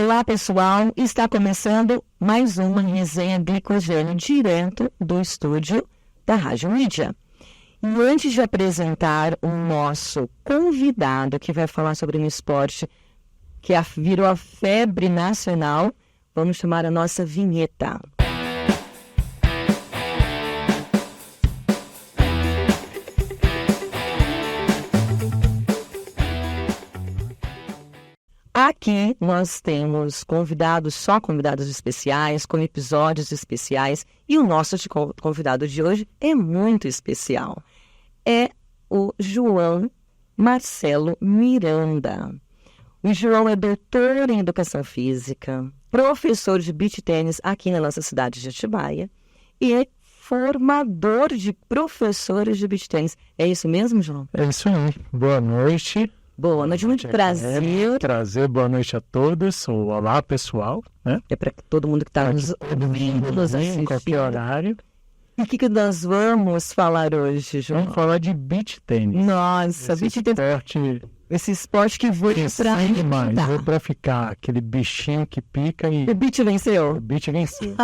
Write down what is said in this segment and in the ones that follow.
Olá, pessoal. Está começando mais uma resenha Glicogênio direto do estúdio da Rádio Mídia. E antes de apresentar o nosso convidado que vai falar sobre um esporte que virou a febre nacional, vamos chamar a nossa vinheta. Aqui nós temos só convidados especiais, com episódios especiais, e o nosso convidado de hoje é muito especial. É o João Marcelo Miranda. O João é doutor em Educação Física, professor de beach tênis aqui na nossa cidade de Atibaia e é formador de professores de beach tênis. É isso mesmo, João? É isso aí. Boa noite. Boa noite, muito prazer. Boa noite a todos. Olá, pessoal. Né? É para todo mundo que está nos ouvindo, nos assistindo. Em qualquer horário. E o que nós vamos falar hoje, João? Vamos falar de beach tênis. Nossa, beach tênis. Esse esporte que veio para ficar aquele bichinho que pica e... O beach venceu? O beach venceu.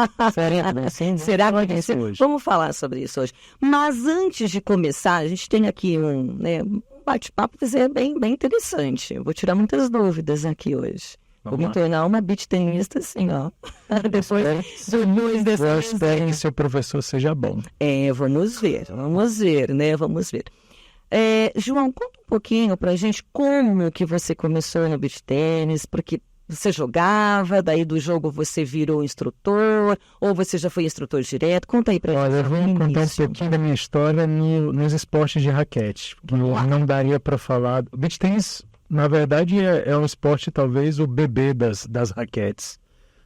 Será que venceu? Hoje. Vamos falar sobre isso hoje. Mas antes de começar, a gente tem aqui um bate-papo que é bem interessante. Eu vou tirar muitas dúvidas aqui hoje. Vou me tornar uma beach tenista assim, ó. Depois eu espero que seu professor seja bom. Vamos ver, né? Vamos ver. João, conta um pouquinho pra gente como que você começou no beach tênis, porque você jogava, daí do jogo você virou instrutor, ou você já foi instrutor direto? Conta aí pra gente. Olha, eu vou contar um pouquinho da minha história nos esportes de raquete. Não daria para falar... O beach tênis, na verdade, é um esporte talvez o bebê das raquetes.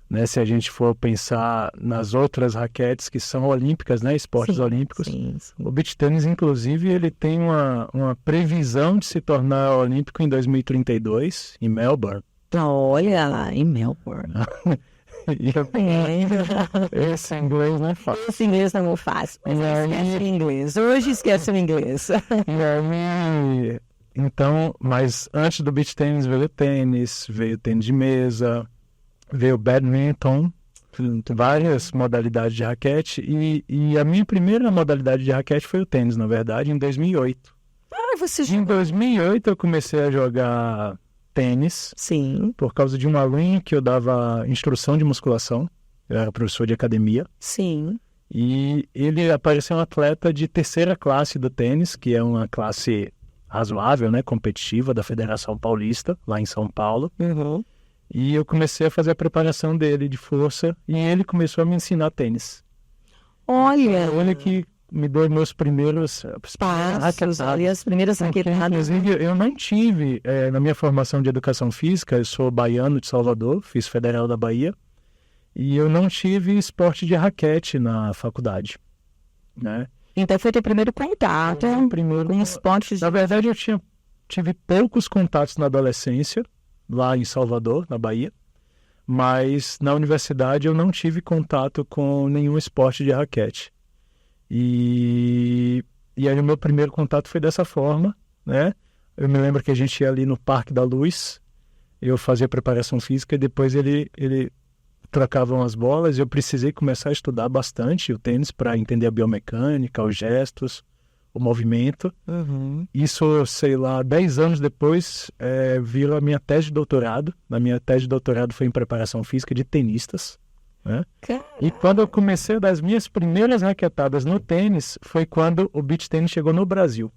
Né? Se a gente for pensar nas outras raquetes que são olímpicas, né? Esportes olímpicos. Sim. O beach tênis, inclusive, ele tem uma previsão de se tornar olímpico em 2032, em Melbourne. Olha lá, em Melbourne. Esse inglês não é fácil. Esse inglês não é fácil, mas esquece o inglês. Hoje esquece o inglês. Então, mas antes do beach tênis veio tênis de mesa, veio badminton, várias modalidades de raquete. E a minha primeira modalidade de raquete foi o tênis, na verdade, em 2008. Em 2008 eu comecei a jogar tênis. Sim. Por causa de um aluno que eu dava instrução de musculação. Eu era professor de academia. Sim. E ele apareceu um atleta de terceira classe do tênis, que é uma classe razoável, né, competitiva da Federação Paulista, lá em São Paulo. Uhum. E eu comecei a fazer a preparação dele de força e ele começou a me ensinar tênis. Olha que me deu meus primeiros passos, as primeiras raquetadas. Inclusive, eu não tive, na minha formação de educação física, eu sou baiano de Salvador, fiz Federal da Bahia, e eu não tive esporte de raquete na faculdade, né? Então foi teu primeiro contato com esportes. Na verdade, eu tive poucos contatos na adolescência, lá em Salvador, na Bahia, mas na universidade eu não tive contato com nenhum esporte de raquete. E aí o meu primeiro contato foi dessa forma, né? Eu me lembro que a gente ia ali no Parque da Luz, eu fazia preparação física e depois ele trocava umas bolas e eu precisei começar a estudar bastante o tênis para entender a biomecânica, os gestos, o movimento. Uhum. Isso, sei lá, 10 anos depois virou a minha tese de doutorado. Na minha tese de doutorado foi em preparação física de tenistas. Né? E quando eu comecei a dar as minhas primeiras raquetadas no tênis, foi quando o beach tênis chegou no Brasil.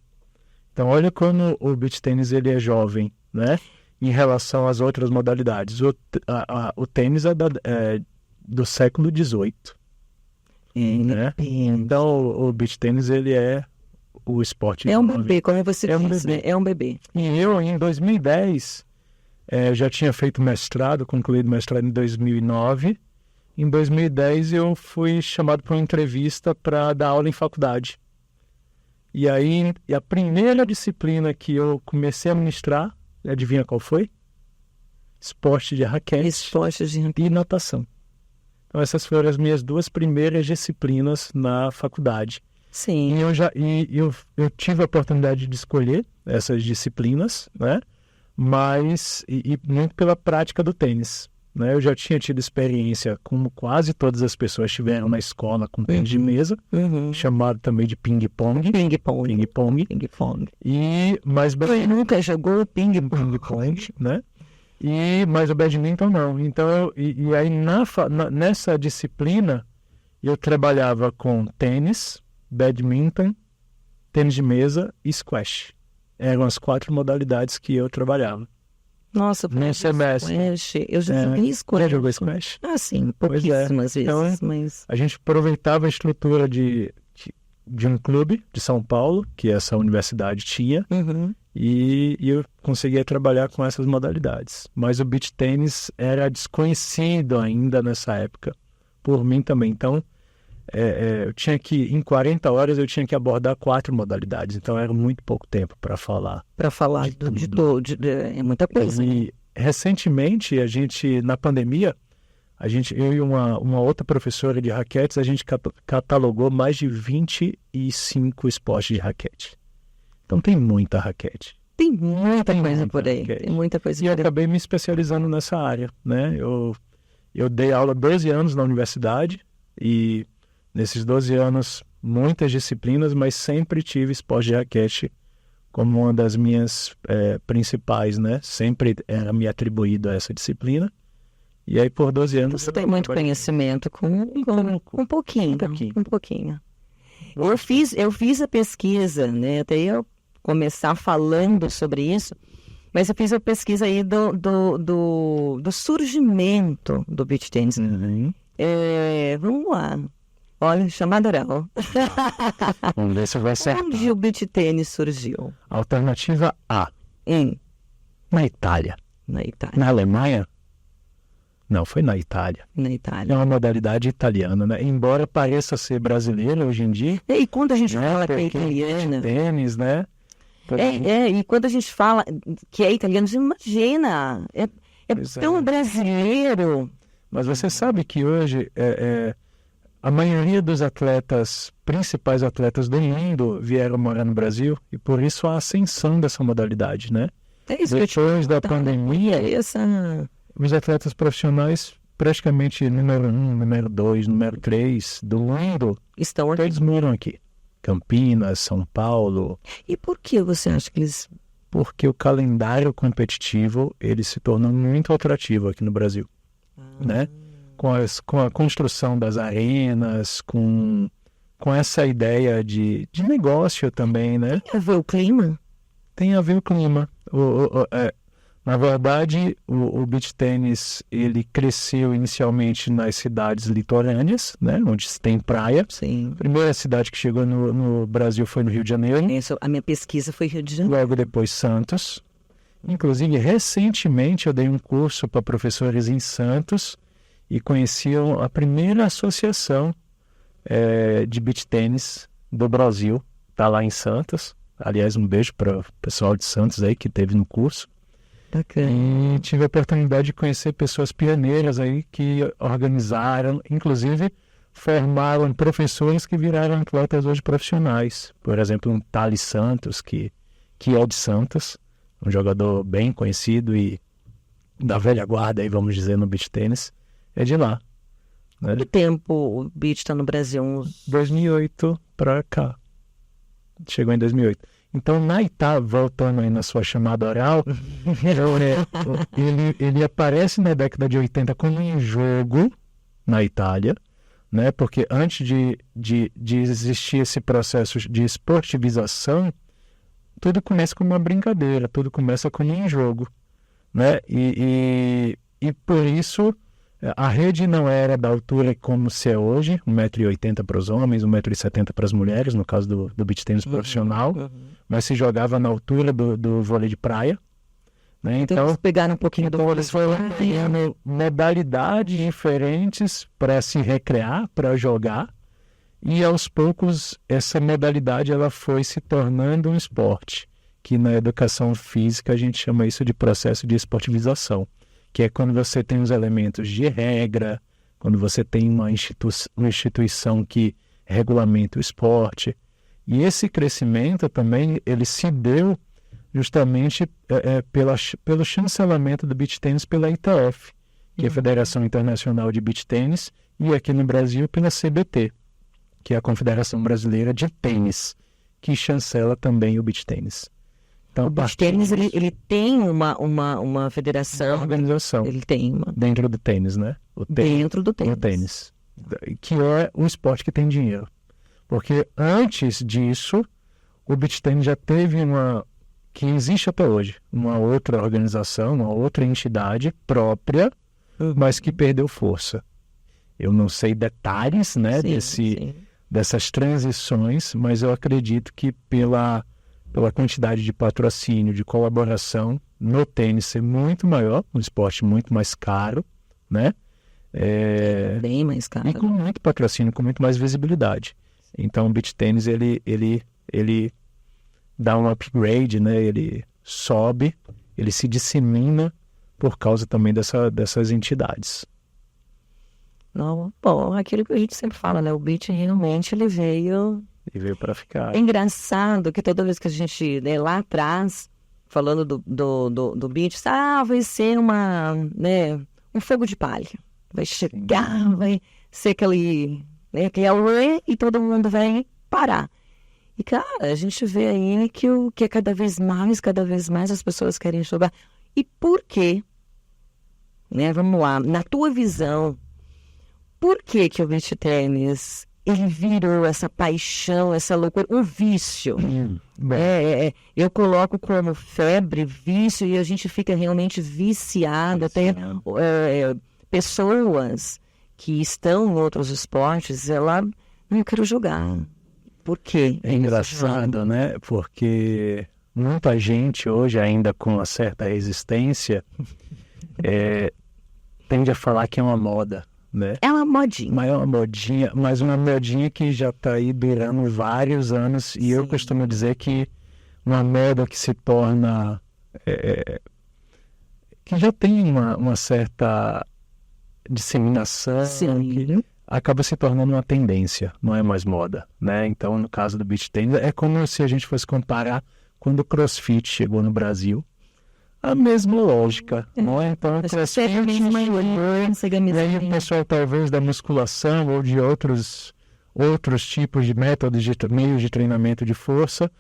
Então, olha como o beach tênis ele é jovem, né? Em relação às outras modalidades. O tênis é do século XVIII. Né? Então, o beach tênis ele é o esporte. É um bebê, como você disse, né? É um bebê. E eu, em 2010, já tinha feito mestrado, concluído mestrado em 2009. Em 2010 eu fui chamado para uma entrevista para dar aula em faculdade. E aí, a primeira disciplina que eu comecei a ministrar, adivinha qual foi? Esporte de raquete e natação. Então essas foram as minhas duas primeiras disciplinas na faculdade. Sim. E eu tive a oportunidade de escolher essas disciplinas, né? Mas muito pela prática do tênis. né? Eu já tinha tido experiência, como quase todas as pessoas tiveram na escola, com tênis de mesa, chamado também de ping-pong. Ping-pong. Mas eu nunca jogou ping-pong, né? Mas o badminton não. Então, aí nessa disciplina, eu trabalhava com tênis, badminton, tênis de mesa e squash. Eram as 4 modalidades que eu trabalhava. Nossa, no semestre. Squash. Eu já joguei squash. Já jogou squash? Sim, pouquíssimas vezes. Então, mas... a gente aproveitava a estrutura de um clube de São Paulo, que essa universidade tinha, e eu conseguia trabalhar com essas modalidades. Mas o beach tênis era desconhecido ainda nessa época, por mim também. Então, eu tinha que, em 40 horas, eu tinha que abordar 4 modalidades. Então, era muito pouco tempo para falar. Para falar de tudo. É muita coisa. E, recentemente, na pandemia, eu e uma outra professora de raquetes, a gente catalogou mais de 25 esportes de raquete. Então, tem muita raquete. Tem muita coisa por aí. Raquete. Tem muita coisa e eu acabei me especializando nessa área, né? Eu dei aula 12 anos na universidade e nesses 12 anos, muitas disciplinas, mas sempre tive esporte de raquete como uma das minhas principais, né? Sempre era me atribuído a essa disciplina. E aí, por 12 anos... Você tem muito conhecimento com um pouquinho. Um pouquinho. Eu fiz a pesquisa, né? Até eu começar falando sobre isso, mas eu fiz a pesquisa aí do surgimento do beach tennis. Vamos lá. Olha, chamada oral. Vamos ver se vai ser. Onde o beach tennis surgiu? Alternativa A. Na Itália. Na Itália. Na Alemanha? Não, foi na Itália. Na Itália. É uma modalidade italiana, né? Embora pareça ser brasileira hoje em dia. E quando a gente fala que é italiana... Tênis, né? E quando a gente fala que é italiano, você imagina, é tão brasileiro. Mas você sabe que hoje a maioria dos principais atletas do mundo vieram morar no Brasil e por isso a ascensão dessa modalidade, né? Depois da pandemia, os atletas profissionais praticamente número 1, número 2, número 3 do mundo, todos moram aqui. Campinas, São Paulo. E por que você acha que eles... Porque o calendário competitivo, ele se tornou muito atrativo aqui no Brasil, né? Com a construção das arenas, com essa ideia de negócio também, né? Tem a ver o clima? Tem a ver o clima. Na verdade, o beach tênis, ele cresceu inicialmente nas cidades litorâneas, né, onde se tem praia. Sim. A primeira cidade que chegou no Brasil foi no Rio de Janeiro. A minha pesquisa foi Rio de Janeiro. Logo depois Santos. Inclusive, recentemente eu dei um curso para professores em Santos e conheci a primeira associação de beach tênis do Brasil. Está lá em Santos. Aliás, um beijo para o pessoal de Santos aí que esteve no curso. Bacana. E tive a oportunidade de conhecer pessoas pioneiras aí que organizaram, inclusive formaram professores que viraram atletas hoje profissionais. Por exemplo, um Thales Santos, que é de Santos, um jogador bem conhecido e da velha guarda, aí, vamos dizer, no beach tênis, é de lá. Né? Quanto tempo o beach está no Brasil? 2008 para cá. Chegou em 2008. Então, na Itália, voltando aí na sua chamada oral, ele aparece na década de 80 como um jogo na Itália, né? Porque antes de existir esse processo de esportivização, tudo começa com uma brincadeira, tudo começa com um jogo, né? E por isso a rede não era da altura como se é hoje, 1,80 m para os homens, 1,70 m para as mulheres, no caso do beach tênis profissional, mas se jogava na altura do vôlei de praia. Né? Então eles pegaram um pouquinho do vôlei. Eles foram criando modalidades diferentes para se recrear, para jogar, e aos poucos essa modalidade ela foi se tornando um esporte, que na educação física a gente chama isso de processo de esportivização, que é quando você tem os elementos de regra, quando você tem uma instituição que regulamenta o esporte. E esse crescimento também, ele se deu justamente pelo chancelamento do beach tênis pela ITF, que é a Federação Internacional de Beach Tênis, e aqui no Brasil pela CBT, que é a Confederação Brasileira de Tênis, que chancela também o beach tênis. Então, o beach tênis, ele tem uma federação. Uma organização. Ele tem uma. Dentro do tênis, né? Dentro do tênis. O tênis. Que é um esporte que tem dinheiro. Porque antes disso, o beach tênis já teve que existe até hoje, uma outra organização, uma outra entidade própria, mas que perdeu força. Eu não sei detalhes, né, dessas transições, mas eu acredito que pela quantidade de patrocínio, de colaboração no tênis ser muito maior, um esporte muito mais caro, né? Bem mais caro. E com muito patrocínio, com muito mais visibilidade. Então o beach tênis, ele dá um upgrade, né? Ele sobe, ele se dissemina por causa também dessas entidades. Não, bom, aquilo que a gente sempre fala, né? O beach realmente ele veio... E veio para ficar. É engraçado que toda vez que a gente, né, lá atrás, falando do beach, vai ser um fogo de palha. Vai chegar, vai ser aquele e todo mundo vai parar. E, cara, a gente vê aí que cada vez mais as pessoas querem jogar. E por quê? Né, vamos lá, na tua visão, por que o beach tênis, ele virou essa paixão, essa loucura, um vício? Eu coloco como febre, vício, e a gente fica realmente viciado. Até pessoas que estão em outros esportes, eu quero jogar. Por quê? É engraçado, né? Porque muita gente hoje, ainda com uma certa resistência, tende a falar que é uma moda, né? É uma modinha. Mas uma modinha que já está aí durando vários anos. E eu costumo dizer que uma moda que se torna... que já tem uma certa disseminação, que acaba se tornando uma tendência, não é mais moda, né? Então, no caso do beach tennis, é como se a gente fosse comparar quando o CrossFit chegou no Brasil. A mesma lógica, não é? Então, o CrossFit, e aí o pessoal talvez da musculação ou de outros tipos de métodos, meios de treinamento de força,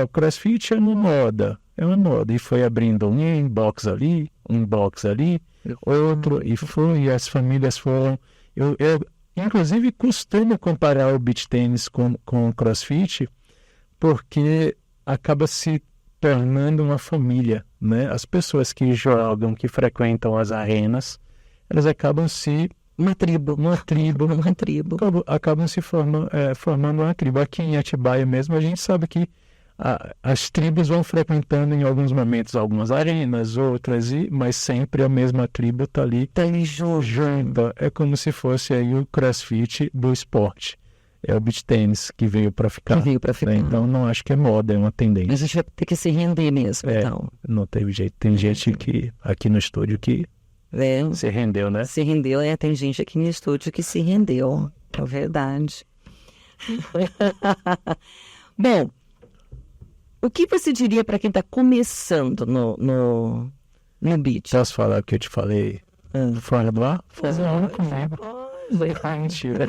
o CrossFit é uma moda, e foi abrindo um inbox ali, outro, e as famílias foram... Eu inclusive, costumo comparar o beach tênis com o CrossFit, porque acaba se tornando uma família, né? As pessoas que jogam, que frequentam as arenas, elas acabam se... Uma tribo. Acabam se formando uma tribo. Aqui em Atibaia mesmo, a gente sabe que as tribos vão frequentando em alguns momentos algumas arenas, outras, mas sempre a mesma tribo está ali junta. É como se fosse aí o CrossFit do esporte. É o beach tênis que veio para ficar. Né? Então não acho que é moda, é uma tendência. A gente vai ter que se render mesmo, então. Não teve jeito. Tem gente que aqui no estúdio que se rendeu, né? Se rendeu, tem gente aqui no estúdio que se rendeu. É verdade. Bom, o que você diria para quem está começando no beach? Posso falar o que eu te falei fora do ar? Fazer uma comigo. Mentira.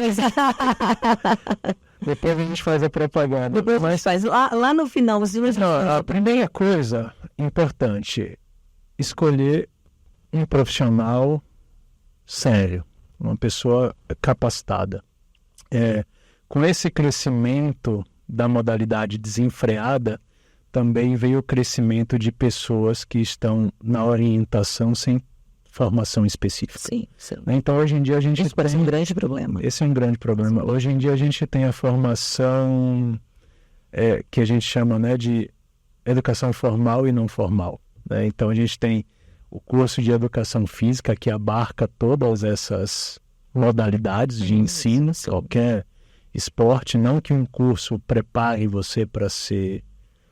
Depois a gente faz a propaganda. Mas faz lá no final. A primeira coisa importante, escolher um profissional sério, uma pessoa capacitada. Com esse crescimento da modalidade desenfreada, também veio o crescimento de pessoas que estão na orientação sem formação específica. Sim. Então, hoje em dia, a gente Isso parece um grande problema. Esse é um grande problema. Sim. Hoje em dia, a gente tem a formação que a gente chama, né, de educação formal e não formal. Né? Então, a gente tem o curso de educação física, que abarca todas essas modalidades de ensino, qualquer esporte. Não que um curso prepare você para ser...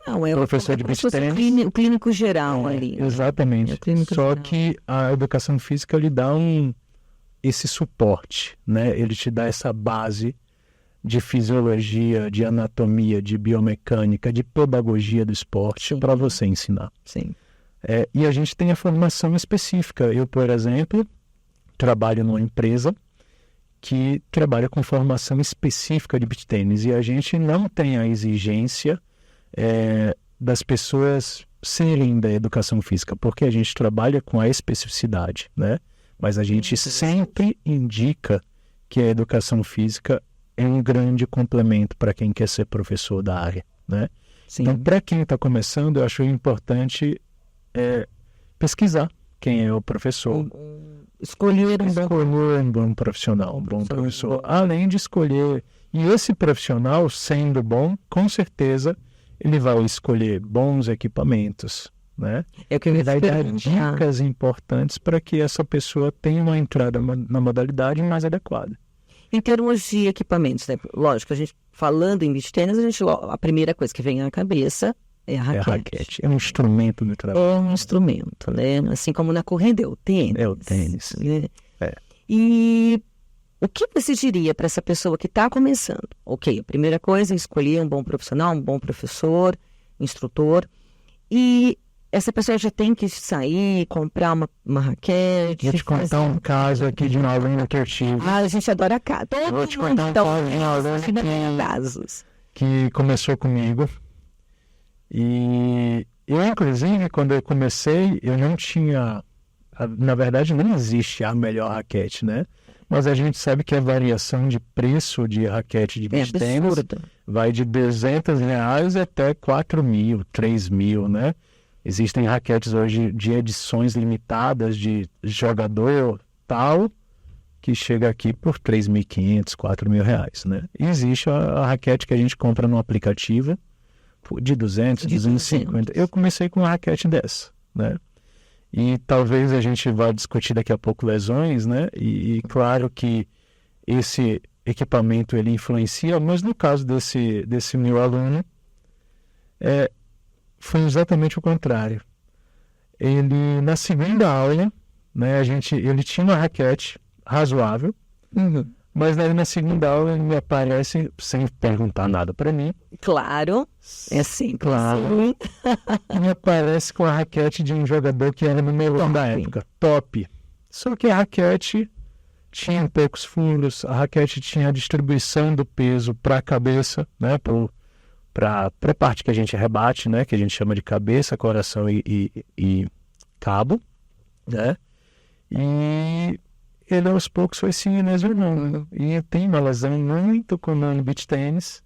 Não, professor de beach tênis. O clínico geral ali. Exatamente. Só que a educação física lhe dá esse suporte, né? Ele te dá essa base de fisiologia, de anatomia, de biomecânica, de pedagogia do esporte para você ensinar. Sim. E a gente tem a formação específica. Eu, por exemplo, trabalho numa empresa que trabalha com formação específica de beach tênis, e a gente não tem a exigência das pessoas serem da educação física, porque a gente trabalha com a especificidade, né? Mas a gente sempre indica que a educação física é um grande complemento para quem quer ser professor da área, né? Sim. Então, para quem está começando, eu acho importante pesquisar quem é o professor. Escolher um bom profissional, um bom professor. Além de escolher... E esse profissional, sendo bom, com certeza, ele vai escolher bons equipamentos, né? Ele vai dar dicas importantes para que essa pessoa tenha uma entrada na modalidade mais adequada. Em termos de equipamentos, né? Lógico, a gente falando em beach tênis, a primeira coisa que vem à cabeça é a raquete. É um instrumento do trabalho. É um instrumento, né? Assim como na corrida é o tênis. É o tênis. Né? E o que você diria para essa pessoa que está começando? Ok, a primeira coisa é escolher um bom profissional, um bom professor, instrutor. E essa pessoa já tem que sair, comprar uma raquete. Vou te contar um caso aqui de uma aluna que eu tive. A gente adora casos. Vou te contar um caso de uma aluna que começou comigo. E eu, inclusive, quando eu comecei, eu não tinha... Na verdade, não existe a melhor raquete, né? Mas a gente sabe que a variação de preço de raquete de beach tênis vai de R$200 até 4.000, 3.000, né? Existem raquetes hoje de edições limitadas de jogador tal, que chega aqui por R$3.500, R$4.000, né? E existe a raquete que a gente compra no aplicativo de 200, 250. Eu comecei com uma raquete dessa, né? E talvez a gente vá discutir daqui a pouco lesões, né? E claro que esse equipamento ele influencia, mas no caso desse meu aluno, foi exatamente o contrário. Ele, na segunda aula, né, ele tinha uma raquete razoável, mas na segunda aula ele me aparece sem perguntar nada para mim. Claro, é assim, claro. Me aparece com a raquete de um jogador que era número 1 da época, top. Só que a raquete tinha poucos furos, a raquete tinha a distribuição do peso para a cabeça, né, para a parte que a gente rebate, né, que a gente chama de cabeça, coração e cabo, né? E ele aos poucos foi se lesionando. E tem uma lesão muito comum no beach tênis,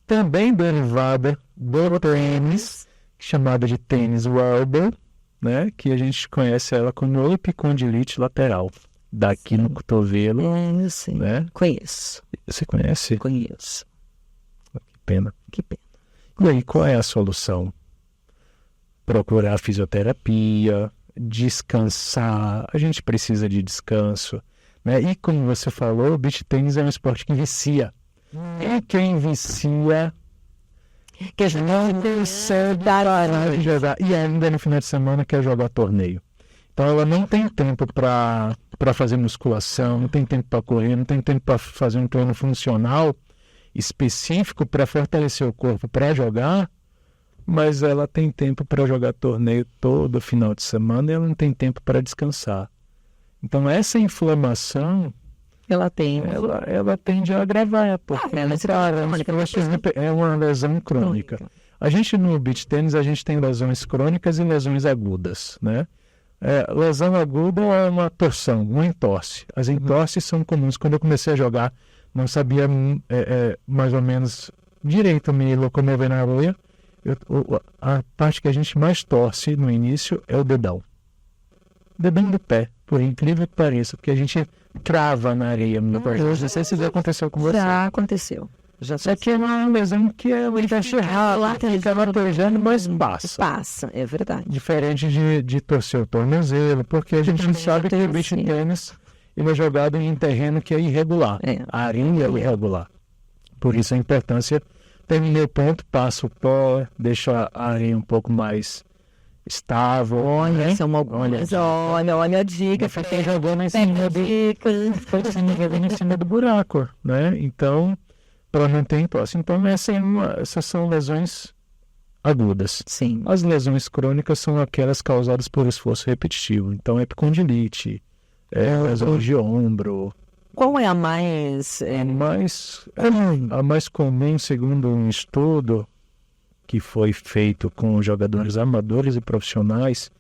também derivada do tênis, chamada de tênis Wilder, né, que a gente conhece ela como epicondilite lateral, daqui no cotovelo. Eu sei. Né? Conheço. Você conhece? Conheço. Que pena. E aí, qual é a solução? Procurar fisioterapia, descansar. A gente precisa de descanso, né? E como você falou, o beach tênis é um esporte que vicia. E quem vicia não consegue parar de jogar. E ainda no final de semana quer jogar torneio. Então ela não tem tempo para fazer musculação, não tem tempo para correr, não tem tempo para fazer um treino funcional específico para fortalecer o corpo para jogar, mas ela tem tempo para jogar torneio todo final de semana e ela não tem tempo para descansar. Então essa inflamação ela tende a agravar, porque é uma lesão crônica. A gente no beach tênis a gente tem lesões crônicas e lesões agudas, né? Lesão aguda é uma torção, uma entorse. As entorses são comuns. Quando eu comecei a jogar, não sabia mais ou menos direito me locomover na areia. A parte que a gente mais torce no início é o dedão. Dedão do pé, por incrível que pareça, porque a gente trava na areia. Não sei se já aconteceu com você. Já aconteceu. Só que é uma lesão que ele vai chegar lá, fica martojando, mas passa. Passa, é verdade. Diferente de torcer o tornozelo, porque a gente sabe que o beach tênis ele é jogado em terreno que é irregular. A areia é irregular. Por isso a importância, terminei o ponto, passo o pó, deixo a areia um pouco mais estável. Olha a dica. Fiquei jogando em cima do buraco, né? Então, para não ter entorse. Então, essas são lesões agudas. Sim. As lesões crônicas são aquelas causadas por esforço repetitivo. Então, epicondilite, lesões de ombro. Qual é a mais... A mais comum, segundo um estudo que foi feito com jogadores amadores e profissionais,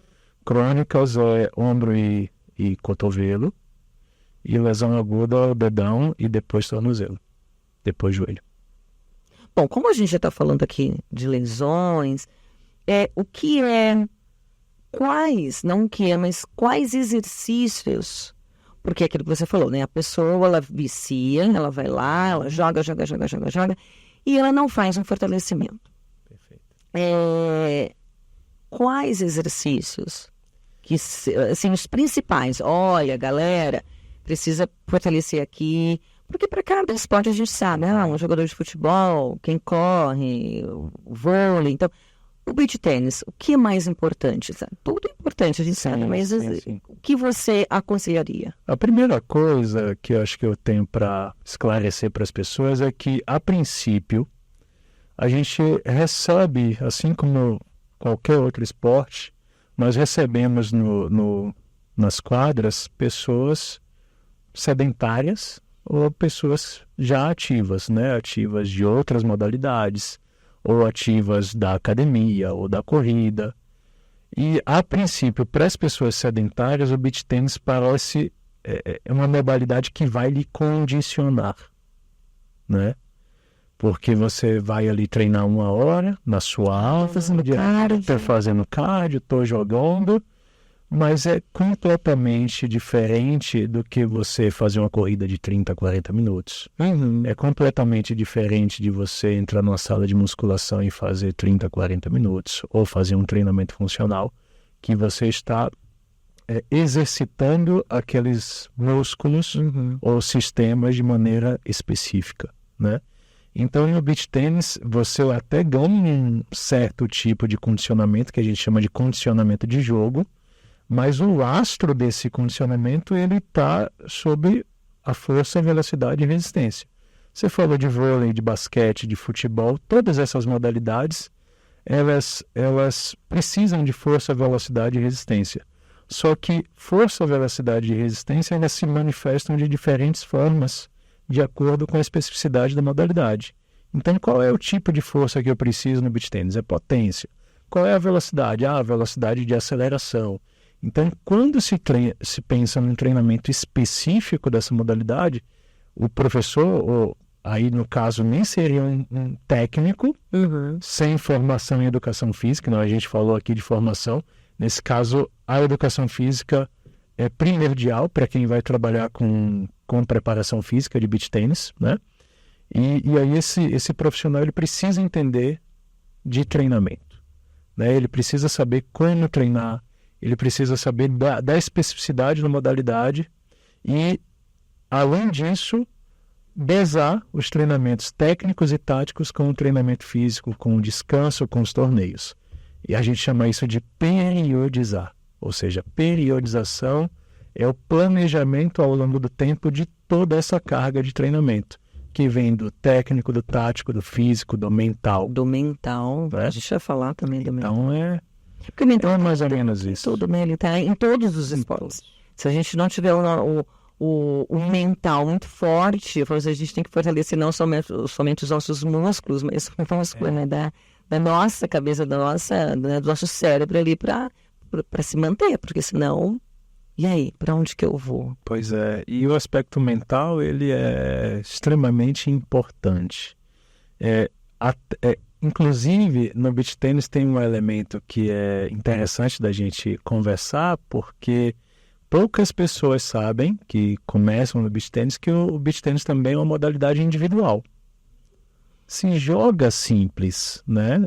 crônicas é ombro e cotovelo, e lesão aguda, dedão e depois tornozelo, depois joelho. Bom, como a gente já está falando aqui de lesões, quais exercícios? Porque é aquilo que você falou, né? A pessoa, ela vicia, ela vai lá, ela joga, e ela não faz um fortalecimento. Perfeito. Quais exercícios? Que, assim, os principais. Olha, galera, precisa fortalecer aqui. Porque para cada esporte a gente sabe, um jogador de futebol, quem corre, o vôlei. Então, o beach tênis, o que é mais importante? Sabe? Tudo é importante, a gente sabe, mas sim. O que você aconselharia? A primeira coisa que eu acho que eu tenho para esclarecer para as pessoas é que, a princípio, a gente recebe, assim como qualquer outro esporte, nós recebemos nas quadras pessoas sedentárias ou pessoas já ativas, né? Ativas de outras modalidades, ou ativas da academia ou da corrida. E, a princípio, para as pessoas sedentárias, o beach tennis parece uma modalidade que vai lhe condicionar, né? Porque você vai ali treinar 1 hora na sua aula, fazendo cardio, estou jogando, mas é completamente diferente do que você fazer uma corrida de 30, 40 minutos. É completamente diferente de você entrar numa sala de musculação e fazer 30, 40 minutos, ou fazer um treinamento funcional, que você está exercitando aqueles músculos ou sistemas de maneira específica, né? Então, no beach tennis, você até ganha um certo tipo de condicionamento, que a gente chama de condicionamento de jogo, mas o lastro desse condicionamento, ele está sob a força, velocidade e resistência. Você falou de vôlei, de basquete, de futebol, todas essas modalidades, elas precisam de força, velocidade e resistência. Só que força, velocidade e resistência, elas se manifestam de diferentes formas, de acordo com a especificidade da modalidade. Então, qual é o tipo de força que eu preciso no beach tennis? É potência. Qual é a velocidade? A velocidade de aceleração. Então, quando se pensa num treinamento específico dessa modalidade, o professor, ou aí no caso nem seria um técnico, sem formação em educação física, não, a gente falou aqui de formação, nesse caso a educação física é primordial para quem vai trabalhar com preparação física de beach tennis, né? E aí esse profissional ele precisa entender de treinamento, né? Ele precisa saber como treinar, ele precisa saber da especificidade da modalidade e, além disso, dosar os treinamentos técnicos e táticos com o treinamento físico, com o descanso, com os torneios. E a gente chama isso de periodizar, ou seja, periodização é o planejamento ao longo do tempo de toda essa carga de treinamento, que vem do técnico, do tático, do físico, do mental. Do mental, né? A gente vai falar também do mental. Então porque o mental é mais ou menos isso. Tudo bem, ele está em todos os esportes. Se a gente não tiver o mental muito forte, a gente tem que fortalecer não somente os nossos músculos, mas o músculo, né, da nossa cabeça, do nosso cérebro ali para se manter, porque senão... E aí, para onde que eu vou? Pois é, e o aspecto mental, ele é extremamente importante. Inclusive, no beach tennis tem um elemento que é interessante da gente conversar, porque poucas pessoas sabem, que começam no beach tennis, que o beach tennis também é uma modalidade individual. Se joga simples, né?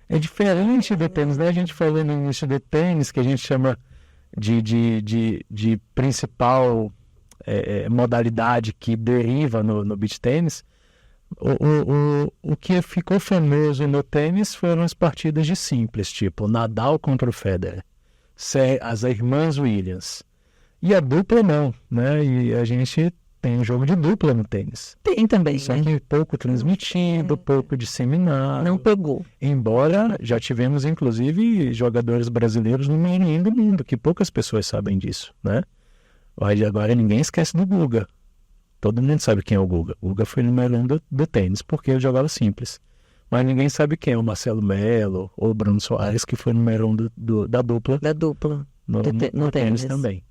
É diferente do tênis, né? A gente falou no início do tênis, que a gente chama... de principal modalidade que deriva no beach tennis, o que ficou famoso no tênis foram as partidas de simples, tipo Nadal contra o Federer, as irmãs Williams. E a dupla não, né? E a gente tem um jogo de dupla no tênis. Tem também, só que pouco transmitido, pouco disseminado. Não pegou. Embora já tivemos, inclusive, jogadores brasileiros no meio do mundo, que poucas pessoas sabem disso, né? Agora ninguém esquece do Guga. Todo mundo sabe quem é o Guga. O Guga foi o número 1 do tênis, porque ele jogava simples. Mas ninguém sabe quem é o Marcelo Melo ou o Bruno Soares, que foi o número 1 da dupla. Da dupla. No tênis também.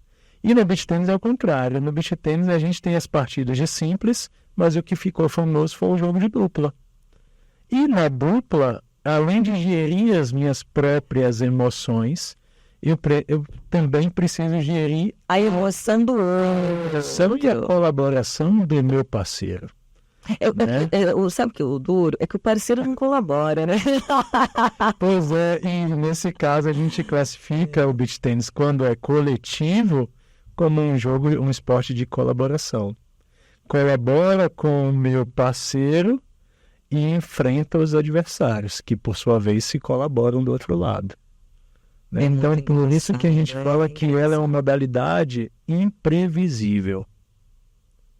E no beach tênis é o contrário. No beach tênis a gente tem as partidas de simples, mas o que ficou famoso foi o jogo de dupla. E na dupla, além de gerir as minhas próprias emoções, eu também preciso gerir a emoção do outro e a colaboração do meu parceiro. Sabe o que o duro? É que o parceiro não colabora, né? Pois é, e nesse caso a gente classifica o beach tênis, quando é coletivo, como um esporte de colaboração. Colabora com o meu parceiro e enfrenta os adversários, que por sua vez se colaboram do outro lado. Né? Então é por isso que a gente fala que ela é uma modalidade imprevisível.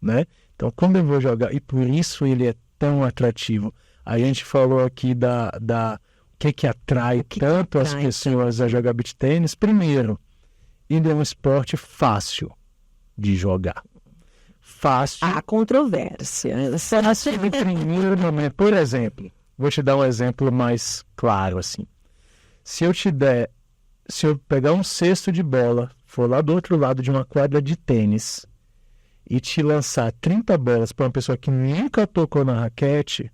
Né? Então, quando eu vou jogar, e por isso ele é tão atrativo. A gente falou aqui o que atrai tanto as pessoas a jogar beach tênis. Primeiro, ele é um esporte fácil de jogar. Fácil. Há controvérsia. Primeiro momento. Por exemplo, vou te dar um exemplo mais claro assim. Se eu pegar um cesto de bola, for lá do outro lado de uma quadra de tênis e te lançar 30 bolas para uma pessoa que nunca tocou na raquete,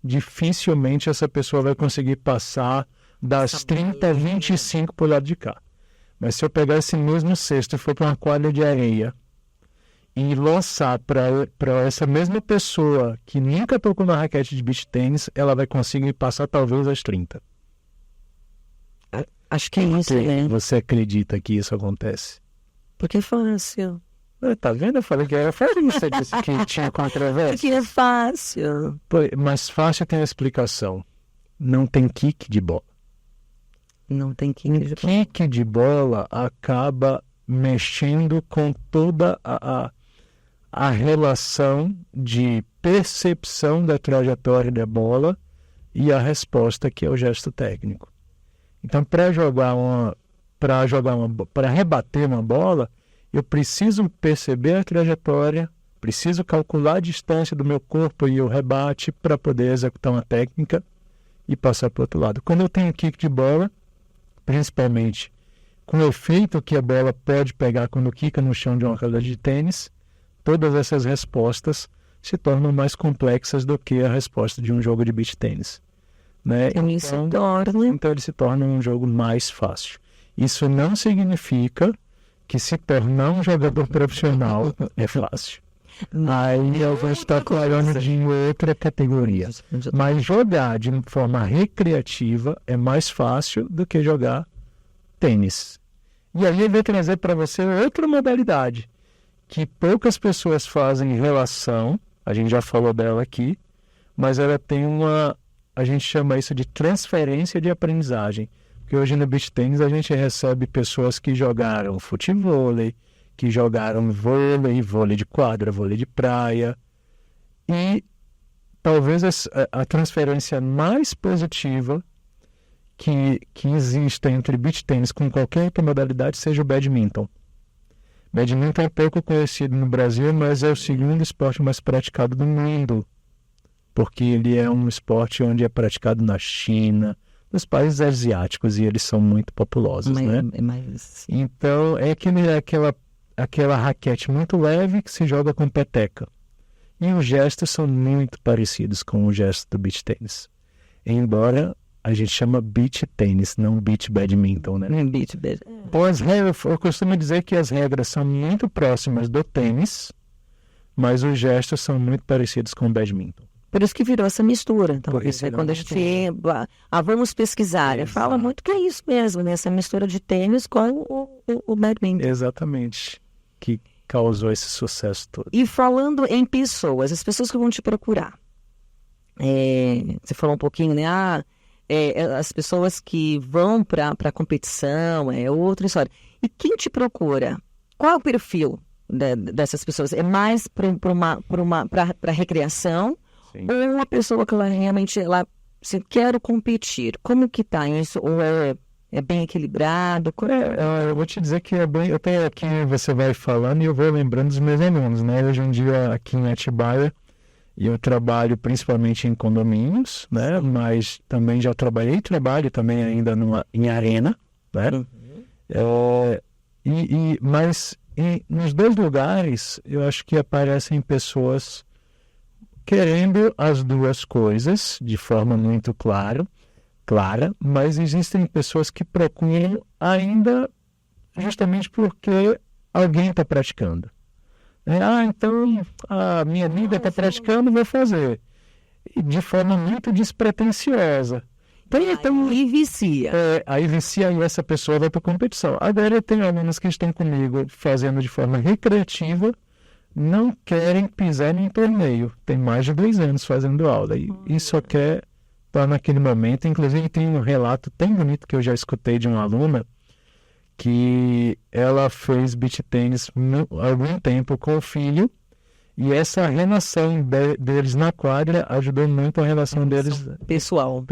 dificilmente essa pessoa vai conseguir passar das 30 a 25 por lado de cá. Mas se eu pegar esse mesmo cesto e for para uma quadra de areia e lançar para essa mesma pessoa que nunca tocou na raquete de beach tênis, ela vai conseguir passar talvez as 30. Acho que é isso, né? Você acredita que isso acontece? Porque é fácil. Tá vendo? Eu falei que era fácil. Você disse que tinha controvérsia. Porque é fácil. Mas fácil tem a explicação. Não tem kick de bola. Não tem kick de bola. Kick de bola acaba mexendo com toda a relação de percepção da trajetória da bola e a resposta, que é o gesto técnico. Então, para rebater uma bola, eu preciso perceber a trajetória, preciso calcular a distância do meu corpo e o rebate para poder executar uma técnica e passar para o outro lado. Quando eu tenho kick de bola, principalmente com o efeito que a bola pode pegar quando quica no chão de uma quadra de tênis, todas essas respostas se tornam mais complexas do que a resposta de um jogo de beach tênis. Né? Então ele se torna um jogo mais fácil. Isso não significa que se tornar um jogador profissional é fácil. Aí eu vou estar falando de outra categoria. Mas jogar de forma recreativa é mais fácil do que jogar tênis. E aí eu vou trazer para você outra modalidade que poucas pessoas fazem em relação, a gente já falou dela aqui, mas ela tem a gente chama isso de transferência de aprendizagem. Porque hoje no beach tênis a gente recebe pessoas que jogaram futevôlei, que jogaram vôlei de quadra, vôlei de praia. E talvez a transferência mais positiva que exista entre beach tênis com qualquer outra modalidade seja o badminton. Badminton é pouco conhecido no Brasil, mas é o segundo esporte mais praticado do mundo. Porque ele é um esporte onde é praticado na China, nos países asiáticos, e eles são muito populosos, né? Então, é aquela raquete muito leve que se joga com peteca. E os gestos são muito parecidos com o gesto do beach tênis. Embora a gente chama beach tênis, não beach badminton, né? Beach badminton. Eu costumo dizer que as regras são muito próximas do tênis, mas os gestos são muito parecidos com o badminton. Por isso que virou essa mistura. Então, quando a gente vamos pesquisar, fala muito que é isso mesmo, né? Essa mistura de tênis com o badminton. Exatamente. Que causou esse sucesso todo. E falando em pessoas, as pessoas que vão te procurar. Você falou um pouquinho, né? As pessoas que vão para a competição, é outra história. E quem te procura? Qual é o perfil dessas pessoas? É mais para recreação? Sim. Ou é uma pessoa que ela realmente se quer competir? Como que tá isso? Ou É bem equilibrado? Eu vou te dizer que é bem... Até aqui você vai falando e eu vou lembrando dos meus alunos, né? Hoje em dia, aqui em Atibaia, eu trabalho principalmente em condomínios, né? Mas também já trabalho também ainda em arena, né? Mas nos dois lugares, eu acho que aparecem pessoas querendo as duas coisas de forma muito clara, mas existem pessoas que procuram ainda justamente porque alguém está praticando. Então a minha amiga está praticando, vou fazer. E de forma muito despretensiosa. Então, aí vicia. Aí vicia e essa pessoa vai para a competição. Agora eu tenho alunos que estão comigo fazendo de forma recreativa, não querem pisar em torneio. Tem mais de 2 anos fazendo aula e só quer estar naquele momento. Inclusive tem um relato tão bonito que eu já escutei de uma aluna que ela fez beach tennis há algum tempo com o filho e essa relação deles na quadra ajudou muito a relação deles pessoal,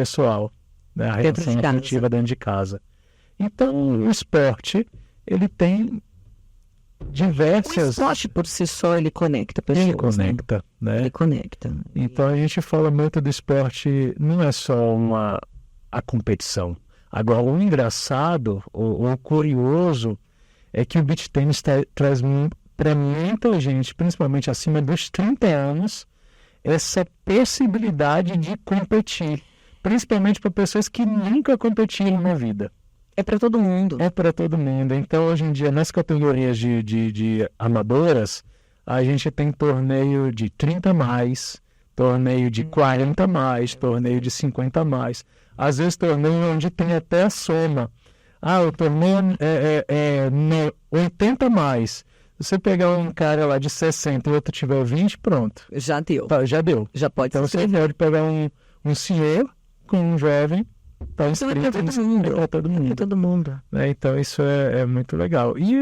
né? A relação afetiva dentro de casa. Então o esporte ele tem diversas... O esporte por si só, ele conecta pessoas. Ele conecta, né? Ele conecta. Então a gente fala muito do esporte, não é só a competição. Agora, o engraçado, o curioso, é que o beach tennis traz para muita gente, principalmente acima dos 30 anos, essa possibilidade de competir. Principalmente para pessoas que nunca competiram na vida. É para todo mundo. É para todo mundo. Então, hoje em dia, nas categorias de amadoras, a gente tem torneio de 30 mais, torneio de 40 mais, torneio de 50 mais. Às vezes, torneio onde tem até a soma. O torneio é 80 mais. Se você pegar um cara lá de 60 e outro tiver 20, pronto. Já deu. Já deu. Já pode ser. Então, você pode pegar um senhor com um jovem. Tá inscrito, é para todo mundo. Então isso é muito legal. E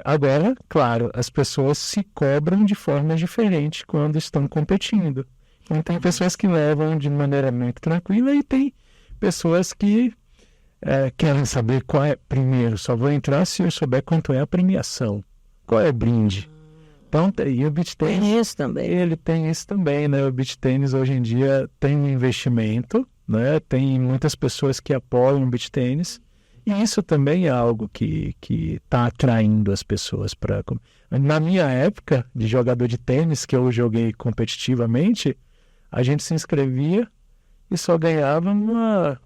agora, claro, as pessoas se cobram de forma diferente quando estão competindo. Então tem pessoas que levam de maneira muito tranquila e tem pessoas que querem saber qual é. Primeiro, só vou entrar se eu souber quanto é a premiação. Qual é o brinde? Então, e o beach tennis... Tem isso também. Ele tem isso também, né? O beach tennis hoje em dia tem um investimento, né? Tem muitas pessoas que apoiam o beach tennis e isso também é algo que está atraindo as pessoas para... Na minha época de jogador de tênis, que eu joguei competitivamente, a gente se inscrevia e só ganhava uma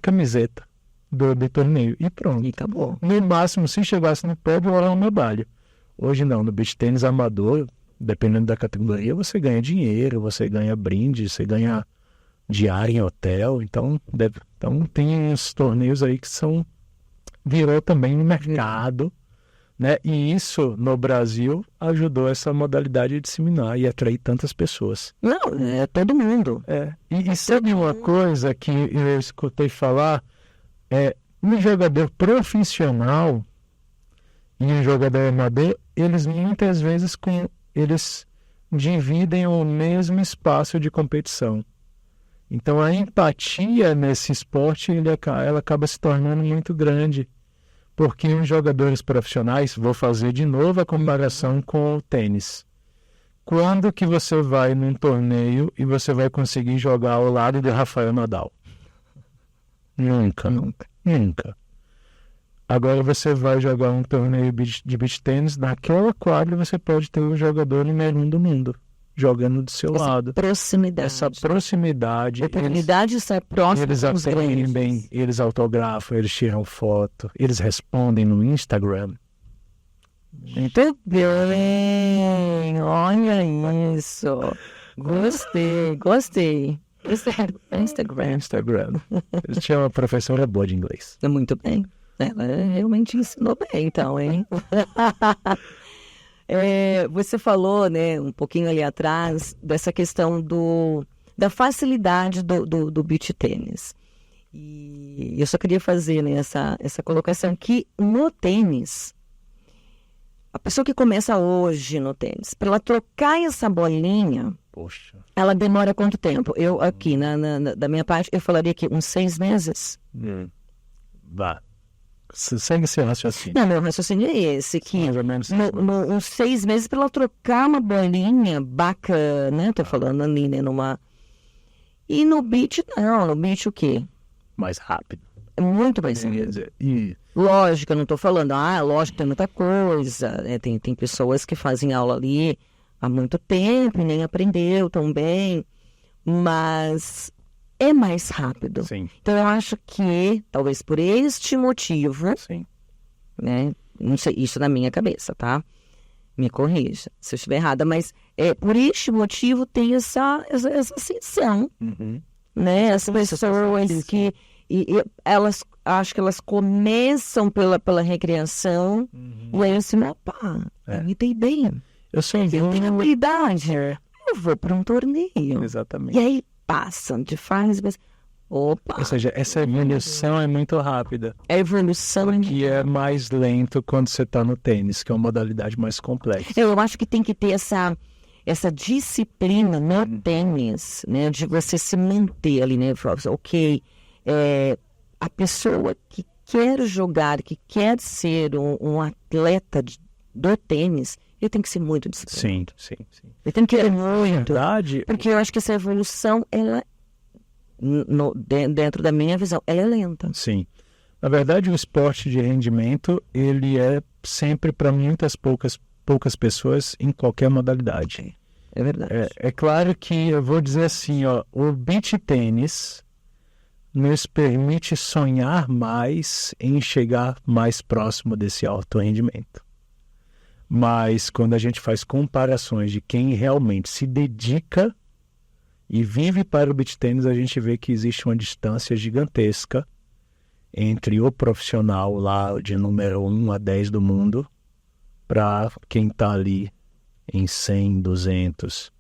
camiseta do torneio e pronto. E acabou. No máximo, se chegasse no pé, eu era uma medalha. Hoje não, no beach tênis amador, dependendo da categoria, você ganha dinheiro, você ganha brinde, você ganha diária em hotel. Então tem uns torneios aí que virou também no mercado, né? E isso, no Brasil, ajudou essa modalidade a disseminar e atrair tantas pessoas. Não, é todo mundo. E sabe uma coisa que eu escutei falar? Um jogador profissional e um jogador amador, eles muitas vezes eles dividem o mesmo espaço de competição. Então a empatia nesse esporte ela acaba se tornando muito grande, porque os jogadores profissionais, vou fazer de novo a comparação com o tênis. Quando que você vai num torneio e você vai conseguir jogar ao lado de Rafael Nadal? Nunca. Agora você vai jogar um torneio de beach tennis, naquela quadra você pode ter o jogador número 1 do mundo jogando do seu lado. Essa proximidade. A oportunidade de estar próximo dos grandes. Bem, eles autografam, eles tiram foto, eles respondem no Instagram. Muito bem, olha isso. Gostei. Instagram. Eles chamam a professora boa de inglês. Muito bem. Ela realmente ensinou bem, então, hein? Você falou, né, um pouquinho ali atrás, dessa questão da facilidade do beach tênis. E eu só queria fazer, né, essa colocação que no tênis, a pessoa que começa hoje no tênis, para ela trocar essa bolinha, Poxa. Ela demora quanto tempo? Eu aqui, da minha parte, eu falaria que uns 6 meses. Vá. Segue esse raciocínio. Não, meu raciocínio é esse, que uns 6 meses para ela trocar uma bolinha bacana, tô falando ali, né, E no beach, não, no beach o quê? Mais rápido. É muito mais rápido. Lógico, eu não tô falando, lógico, tem muita coisa, né? Tem pessoas que fazem aula ali há muito tempo e nem aprendeu tão bem, mas é mais rápido. Sim. Então eu acho que, talvez por este motivo, sim, né? Não sei, isso na minha cabeça, tá? Me corrija se eu estiver errada, mas por este motivo tem essa ascensão, né? As pessoas que elas, acho que elas começam pela recreação, e aí assim, eu me dei bem. Eu tenho habilidade, eu vou para um torneio. Exatamente. E aí passam de fase, opa! Ou seja, essa evolução é muito rápida. A evolução que é mais lento quando você está no tênis, que é uma modalidade mais complexa. Eu acho que tem que ter essa disciplina no tênis, né? De você se manter ali, né? Ok, a pessoa que quer jogar, que quer ser um atleta do tênis, ele tem que ser muito disciplinado. Sim. Ele tem que ser muito. Verdade. Porque eu acho que essa evolução, ela, dentro da minha visão, ela é lenta. Sim. Na verdade, o esporte de rendimento, ele é sempre para muitas poucas pessoas em qualquer modalidade. É verdade. É claro que eu vou dizer assim, o beach tênis nos permite sonhar mais em chegar mais próximo desse alto rendimento. Mas quando a gente faz comparações de quem realmente se dedica e vive para o beach tênis, a gente vê que existe uma distância gigantesca entre o profissional lá de número 1 a 10 do mundo para quem está ali em 100, 200,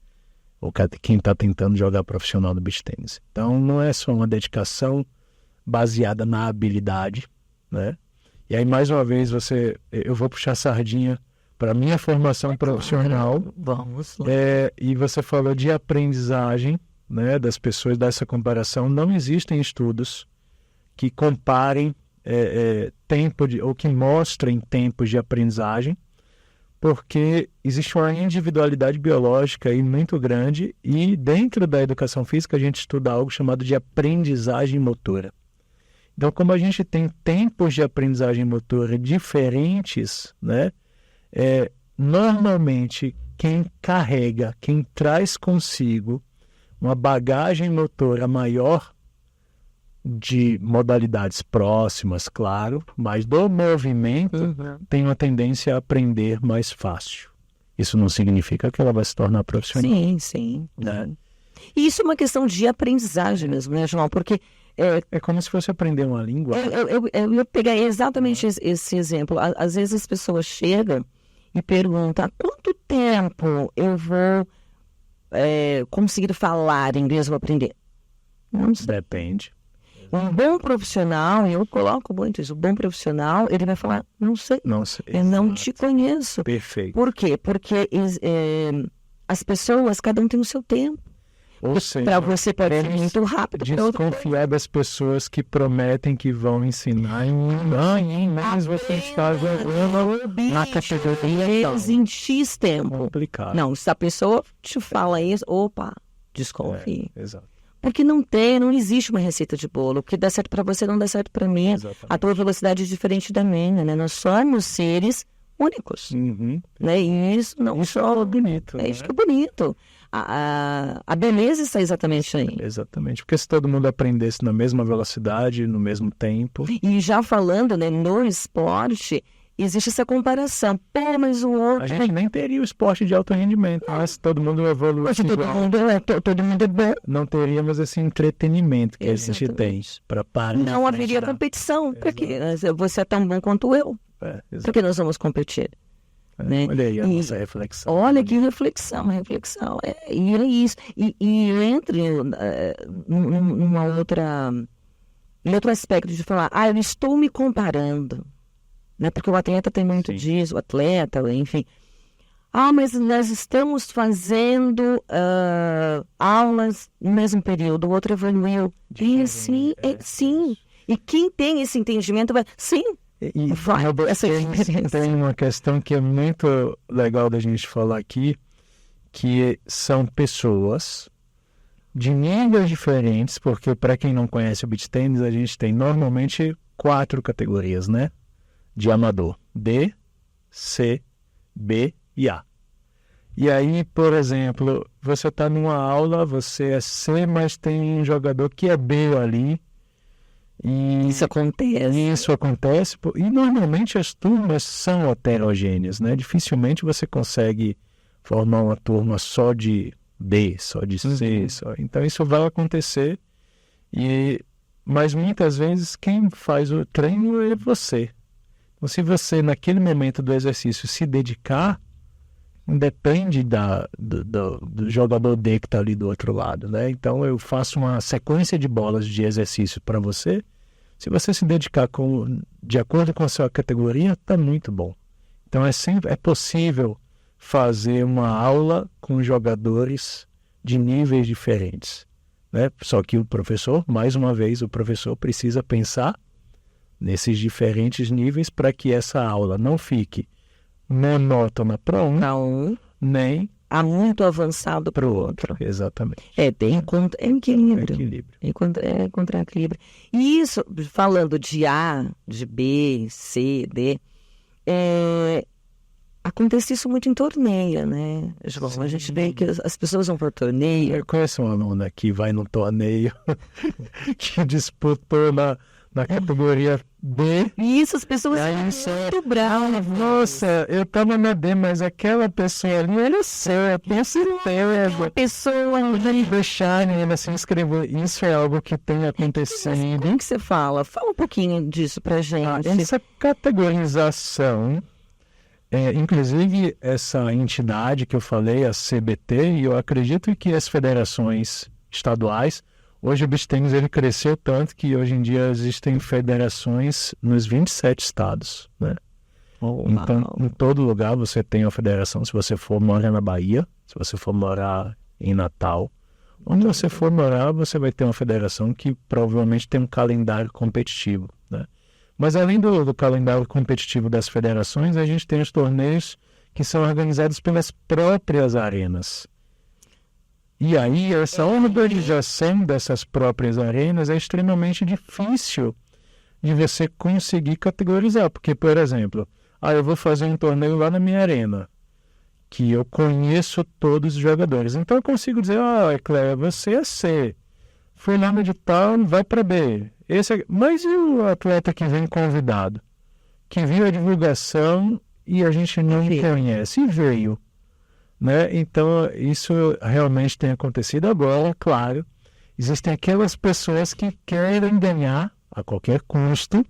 ou quem está tentando jogar profissional do beach tênis. Então não é só uma dedicação baseada na habilidade, né? E aí mais uma vez eu vou puxar a sardinha para a minha formação profissional. Vamos lá. E você falou de aprendizagem, né, das pessoas, dessa comparação. Não existem estudos que comparem ou que mostrem tempos de aprendizagem, porque existe uma individualidade biológica aí muito grande, e dentro da educação física a gente estuda algo chamado de aprendizagem motora. Então, como a gente tem tempos de aprendizagem motora diferentes, né, normalmente quem traz consigo uma bagagem motora maior de modalidades próximas, claro, mas do movimento tem uma tendência a aprender mais fácil. Isso não significa que ela vai se tornar profissional. Sim. Né? E isso é uma questão de aprendizagem mesmo, né, João? Porque é como se fosse aprender uma língua. Eu ia pegar exatamente esse exemplo. Às vezes as pessoas chegam e perguntam: há quanto tempo eu vou conseguir falar inglês ou aprender? Não sei. Depende. Um bom profissional, eu coloco muito isso, um bom profissional, ele vai falar: não sei, eu não te conheço. Perfeito. Por quê? Porque as pessoas, cada um tem o seu tempo. Ou seja, para você parece muito rápido. Desconfiar das pessoas que prometem que vão ensinar mas você está jogando na categoria em X tempo. Complicado. Não, se a pessoa te fala isso, opa, desconfie. Exato. Porque não existe uma receita de bolo. O que dá certo para você não dá certo para mim. Exatamente. A tua velocidade é diferente da minha, né? Nós somos seres únicos. Né? E isso não isso é bonito. Isso que é bonito. A beleza está exatamente aí. Exatamente. Porque se todo mundo aprendesse na mesma velocidade, no mesmo tempo... E já falando, né, no esporte, existe essa comparação. Mas o outro... A gente nem teria o esporte de alto rendimento, mas se todo mundo evoluísse todo mundo é bom. Não teríamos esse entretenimento que a gente tem. Não haveria competição. Porque você é tão bom quanto eu. Por que nós vamos competir? Né? Olha aí a nossa reflexão. Olha que reflexão. E é isso. E entre em outro aspecto de falar: eu estou me comparando. Né? Porque o atleta tem muito disso, o atleta, enfim. mas nós estamos fazendo aulas no mesmo período, o outro evoluiu. E assim, sim. E quem tem esse entendimento vai... Sim. Essa tem uma questão que é muito legal da gente falar aqui, que são pessoas de níveis diferentes, porque para quem não conhece o beach tennis, a gente tem normalmente 4 categorias, né? De amador: D, C, B e A. E aí, por exemplo, você está numa aula, você é C, mas tem um jogador que é B ali. E isso acontece. E normalmente as turmas são heterogêneas, né? Dificilmente você consegue formar uma turma só de B, só de C. Então isso vai acontecer. Mas muitas vezes quem faz o treino é você. Então, se você naquele momento do exercício se dedicar, depende do jogador D que está ali do outro lado, né? Então eu faço uma sequência de bolas de exercício para você. Se você se dedicar de acordo com a sua categoria, está muito bom. Então é possível fazer uma aula com jogadores de níveis diferentes, né? Só que o professor, mais uma vez, o professor precisa pensar nesses diferentes níveis para que essa aula não fique monótona para um, nem muito avançado para o outro. Exatamente. É equilíbrio. Encontrar equilíbrio. E isso, falando de A, de B, C, D, acontece isso muito em torneio, né, João? Sim. A gente vê que as pessoas vão por torneio. Eu conheço uma aluna que vai no torneio que disputou na categoria B. Isso, as pessoas são muito bravas. Nossa, eu tava na D, mas aquela pessoa ali, ele é seu, eu penso em teu. A pessoa deixar ela se inscrever. Isso é algo que tem acontecido. Como que você fala? Fala um pouquinho disso pra gente. Essa categorização, inclusive essa entidade que eu falei, a CBT, e eu acredito que as federações estaduais, hoje o beach tennis ele cresceu tanto que hoje em dia existem federações nos 27 estados, né? Então, em todo lugar você tem uma federação. Se você for morar na Bahia, se você for morar em Natal, onde você for morar, você vai ter uma federação que provavelmente tem um calendário competitivo, né? Mas além do calendário competitivo das federações, a gente tem os torneios que são organizados pelas próprias arenas. E aí, essa organização dessas próprias arenas é extremamente difícil de você conseguir categorizar. Porque, por exemplo, eu vou fazer um torneio lá na minha arena, que eu conheço todos os jogadores. Então, eu consigo dizer, Cléia, você é C. Fulano de tal vai para B. Mas e o atleta que vem convidado? Que viu a divulgação e a gente não conhece e veio. Né? Então, isso realmente tem acontecido agora, claro. Existem aquelas pessoas que querem ganhar a qualquer custo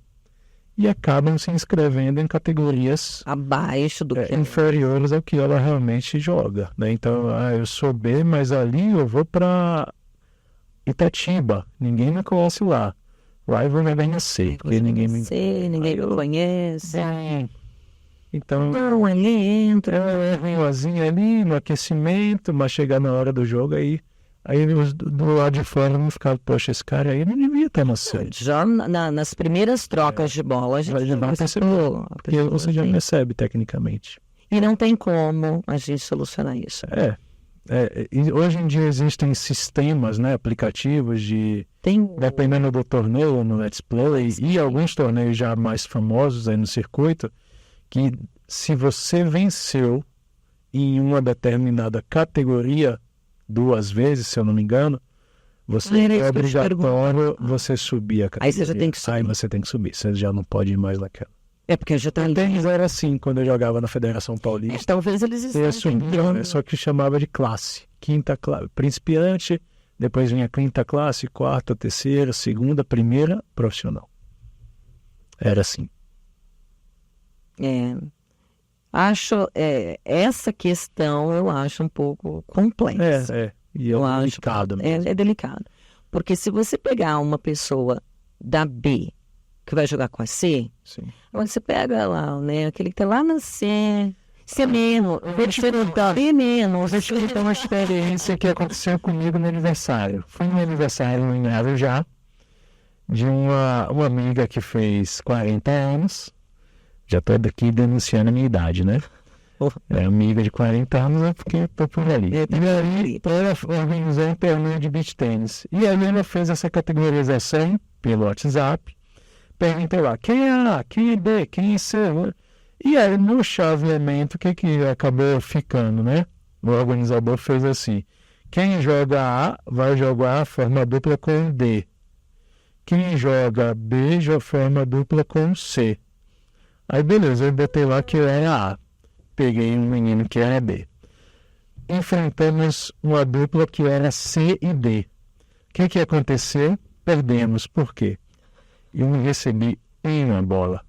e acabam se inscrevendo em categorias abaixo do que inferiores ao que ela realmente joga, né? Então, eu sou B, mas ali eu vou para Itatiba, ninguém me conhece lá. Rival vai ganhar C, porque ninguém me conhece. Então, ele entra, vem ali no aquecimento, mas chegar na hora do jogo, aí do lado de fora vão ficar, poxa, esse cara aí não devia ter noção. Já nas primeiras trocas de bola, a gente já vai perceber, porque você já percebe tecnicamente. E não tem como a gente solucionar isso. E hoje em dia existem sistemas, né, aplicativos dependendo do torneio no Let's Play, e alguns torneios já mais famosos aí no circuito, que se você venceu em uma determinada categoria 2 vezes, se eu não me engano, é obrigatório você subir a categoria. Aí você já tem que subir. Aí você tem que subir, você já não pode ir mais naquela. Porque já tá ali. Tênis era assim, quando eu jogava na Federação Paulista. Talvez eles estejam. Só que chamava de classe. Quinta classe, principiante, depois vinha quinta classe, quarta, terceira, segunda, primeira, profissional. Era assim. Essa questão eu acho um pouco complexa. E delicado mesmo. É delicado. Porque se você pegar uma pessoa da B que vai jogar com a C, sim, você pega lá, né, aquele que tá lá na C Ser menos. Vou te contar uma experiência que aconteceu comigo no aniversário. Foi no aniversário em Arujá, de uma amiga que fez 40 anos. Já estou daqui denunciando a minha idade, né? É amiga de 40 anos, é porque estou por ali. E aí, ela organizou um torneio de beach tênis. E aí ela fez essa categorização pelo WhatsApp. Perguntei lá, quem é A, quem é B, quem é C? E aí, no chaveamento, o que acabou ficando, né? O organizador fez assim: quem joga A vai jogar a forma dupla com D. Quem joga B já forma dupla com C. Aí, beleza, eu botei lá que eu era A. Peguei um menino que era B. Enfrentamos uma dupla que era C e D. O que aconteceu? Perdemos. Por quê? Eu não recebi uma bola.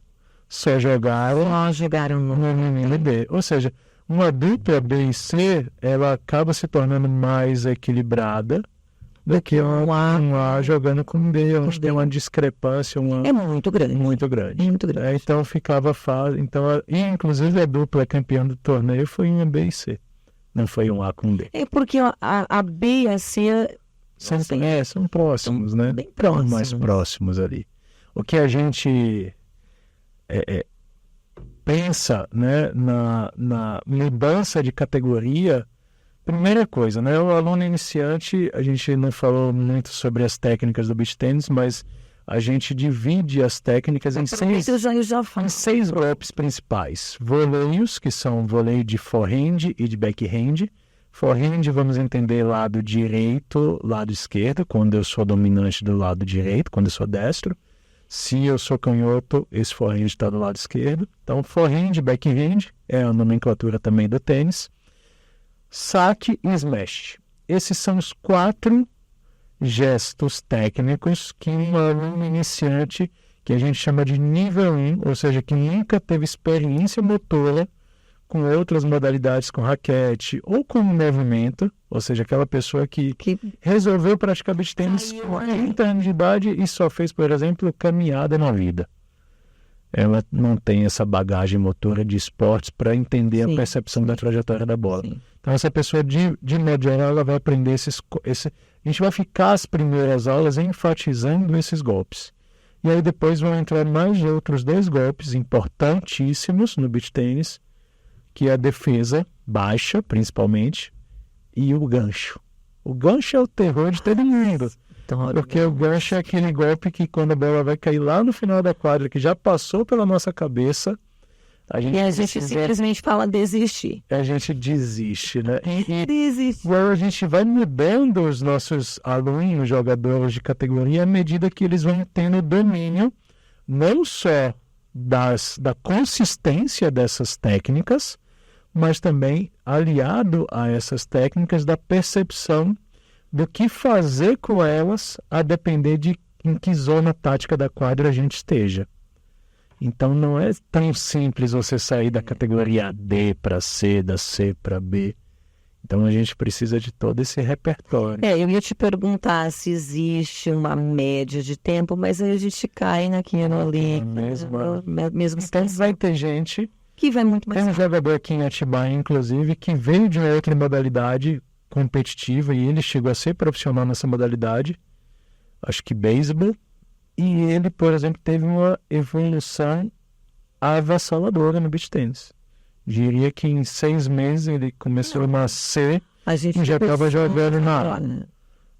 Só jogaram no menino B. Ou seja, uma dupla B e C, ela acaba se tornando mais equilibrada do que um A jogando com D. Onde tem uma discrepância. É muito grande. Muito grande. Muito grande. Então ficava fácil. Então, inclusive a dupla campeã do torneio foi uma B e C. Não foi um A com D. É porque a B e a C são próximos, né? Bem próximos. Mais próximos ali. O que a gente pensa, né, na mudança de categoria, primeira coisa, né, o aluno iniciante, a gente não falou muito sobre as técnicas do beach tennis, mas a gente divide as técnicas em 6 golpes principais. Voleios, que são voleio de forehand e de backhand. Forehand, vamos entender lado direito, lado esquerdo, quando eu sou dominante do lado direito, quando eu sou destro. Se eu sou canhoto, esse forehand está do lado esquerdo. Então, forehand, backhand é a nomenclatura também do tênis. Saque e smash. Esses são os 4 gestos técnicos que um aluno iniciante, que a gente chama de nível 1, ou seja, que nunca teve experiência motora com outras modalidades, com raquete ou com movimento, ou seja, aquela pessoa que resolveu praticar beach tênis com 30 anos de idade e só fez, por exemplo, caminhada na vida. Ela não tem essa bagagem motora de esportes para entender a percepção da trajetória da bola. Sim. Então, essa pessoa, de modo geral, ela vai aprender a gente vai ficar as primeiras aulas enfatizando esses golpes. E aí depois vão entrar mais outros 2 golpes importantíssimos no beach tênis, que é a defesa baixa, principalmente, e o gancho. O gancho é o terror de todo mundo. Porque o gancho é aquele golpe que quando a bola vai cair lá no final da quadra, que já passou pela nossa cabeça, a gente simplesmente fala desistir. A gente desiste, né? Desiste. A gente vai mudando os nossos alunos, jogadores de categoria, à medida que eles vão tendo domínio, não só da consistência dessas técnicas, mas também, aliado a essas técnicas, da percepção do que fazer com elas, a depender de em que zona tática da quadra a gente esteja. Então, não é tão simples você sair da categoria D para C, da C para B. Então, a gente precisa de todo esse repertório. Eu ia te perguntar se existe uma média de tempo, mas aí a gente cai naquilo ali. Mesmo então, vai ter gente que vai muito mais. Tem um jogador aqui em Atibaia, inclusive, que veio de uma outra modalidade competitiva e ele chegou a ser profissional nessa modalidade, acho que beisebol, e ele, por exemplo, teve uma evolução avassaladora no beach tennis. Diria que em 6 meses ele começou a nascer e já estava jogando na área.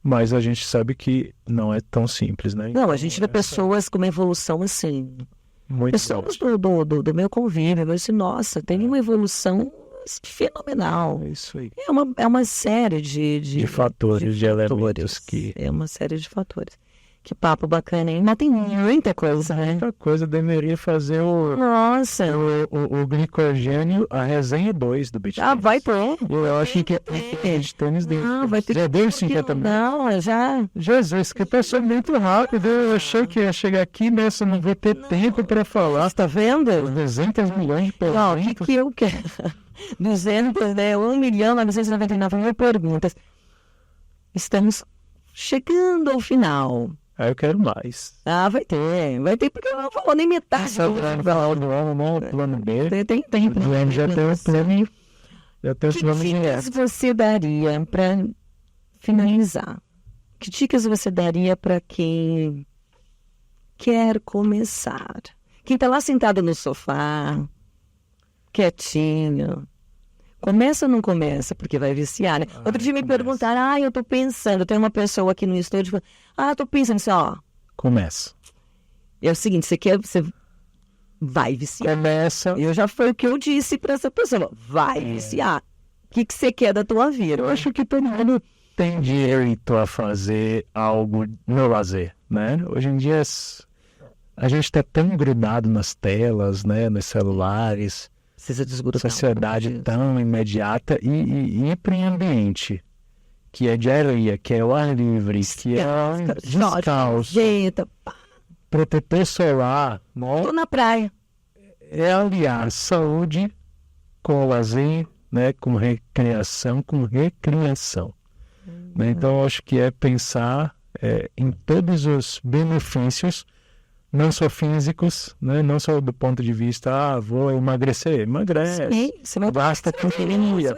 Mas a gente sabe que não é tão simples, né? Não, a gente vê pessoas com uma evolução assim. Muito pessoas do meu convívio, eu disse, nossa, tem uma evolução fenomenal. Isso aí. É uma série de fatores, de elementos que... É uma série de fatores. Que papo bacana, hein? Mas tem muita coisa, né? Muita coisa, deveria fazer Nossa! O glicogênio, a resenha 2 do beach tennis. Vai ter. Eu acho que é de tênis dele. Vai ter. Já deu 50 minutos? Não, já. Jesus, que pessoa muito rápida. Eu achei que ia chegar aqui nessa, não vou ter tempo para falar. Você tá vendo? 200 milhões de perguntas. Não, o que eu quero? 200, né? 1.999.000 perguntas. Estamos chegando ao final. Aí eu quero mais. Ah, vai ter, porque eu não falou nem metade. Essa plano não, plano B. Tem. O plano já tem o plano. Que dicas você daria para finalizar? Que dicas você daria para quem quer começar? Quem está lá sentado no sofá, quietinho. Começa ou não começa? Porque vai viciar, né? Outro dia me perguntaram, eu tô pensando, tem uma pessoa aqui no estúdio, tô pensando assim, Começa. É o seguinte, você vai viciar. Começa. Foi o que eu disse para essa pessoa, vai viciar. O que você quer da tua vida? Eu acho que todo mundo tem direito a fazer algo no lazer, né? Hoje em dia a gente está tão grudado nas telas, né? Nos celulares. Sociedade tão imediata e ir para um ambiente que é de areia, que é o ar livre, que é descalço, protetor solar. Tô na praia. É aliar saúde com lazer, né? Com recreação, né? Então, eu acho que é pensar em todos os benefícios, não só físicos, né? Não só do ponto de vista, vou emagrecer. Emagrece. Sim, basta academia.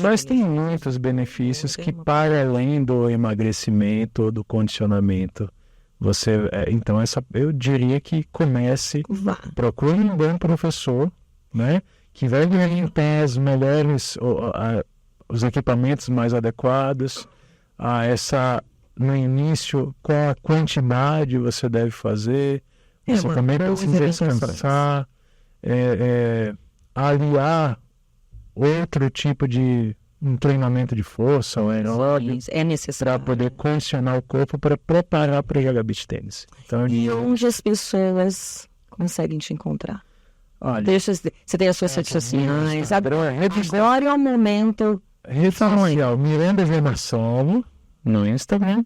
Mas tem muitos benefícios que, para além do emagrecimento, do condicionamento, então, eu diria que comece, procure um bom professor, né? Que vai orientar as melhores, os equipamentos mais adequados, no início, qual a quantidade você deve fazer. Você também precisa descansar, aliar outro tipo de um treinamento de força ou aeróbico para poder condicionar o corpo para preparar para jogar beach tênis. Então, e onde as pessoas conseguem te encontrar? Olha, você tem as suas redes sociais, agora é o momento. Rede social Miranda Germassolo no Instagram.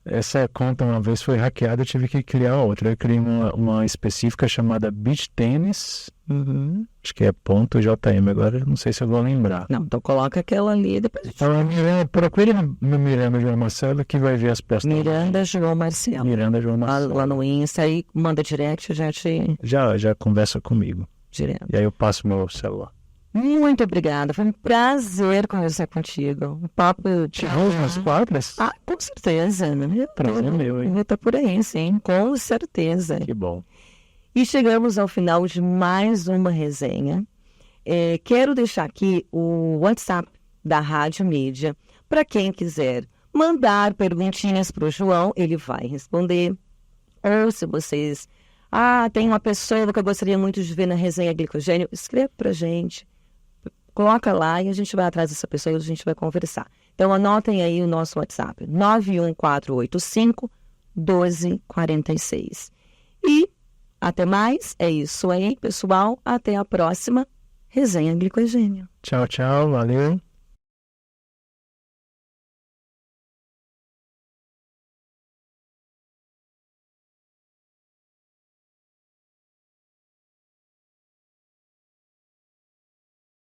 Essa conta uma vez foi hackeada, eu tive que criar outra. Eu criei uma específica chamada Beach Tênis. Acho que é .jm, agora não sei se eu vou lembrar. Não, então coloca aquela ali depois. Então, procure no Miranda João Marcelo que vai ver as postagens. Miranda João Marcelo. Lá no Insta, aí manda direct, já conversa comigo. Direto. E aí eu passo meu celular. Muito obrigada, foi um prazer conversar contigo. O papo te arranja nas quadras? Com certeza. Prazer meu, hein? Eu tô por aí, sim, com certeza. Que bom. E chegamos ao final de mais uma resenha. Quero deixar aqui o WhatsApp da Rádio Mídia para quem quiser mandar perguntinhas para o João, ele vai responder. Ou se vocês... tem uma pessoa que eu gostaria muito de ver na resenha Glicogênio, escreva pra gente. Coloca lá e a gente vai atrás dessa pessoa e a gente vai conversar. Então, anotem aí o nosso WhatsApp, 91485-1246. E até mais, é isso aí, pessoal. Até a próxima resenha Glicogênio. Tchau, valeu.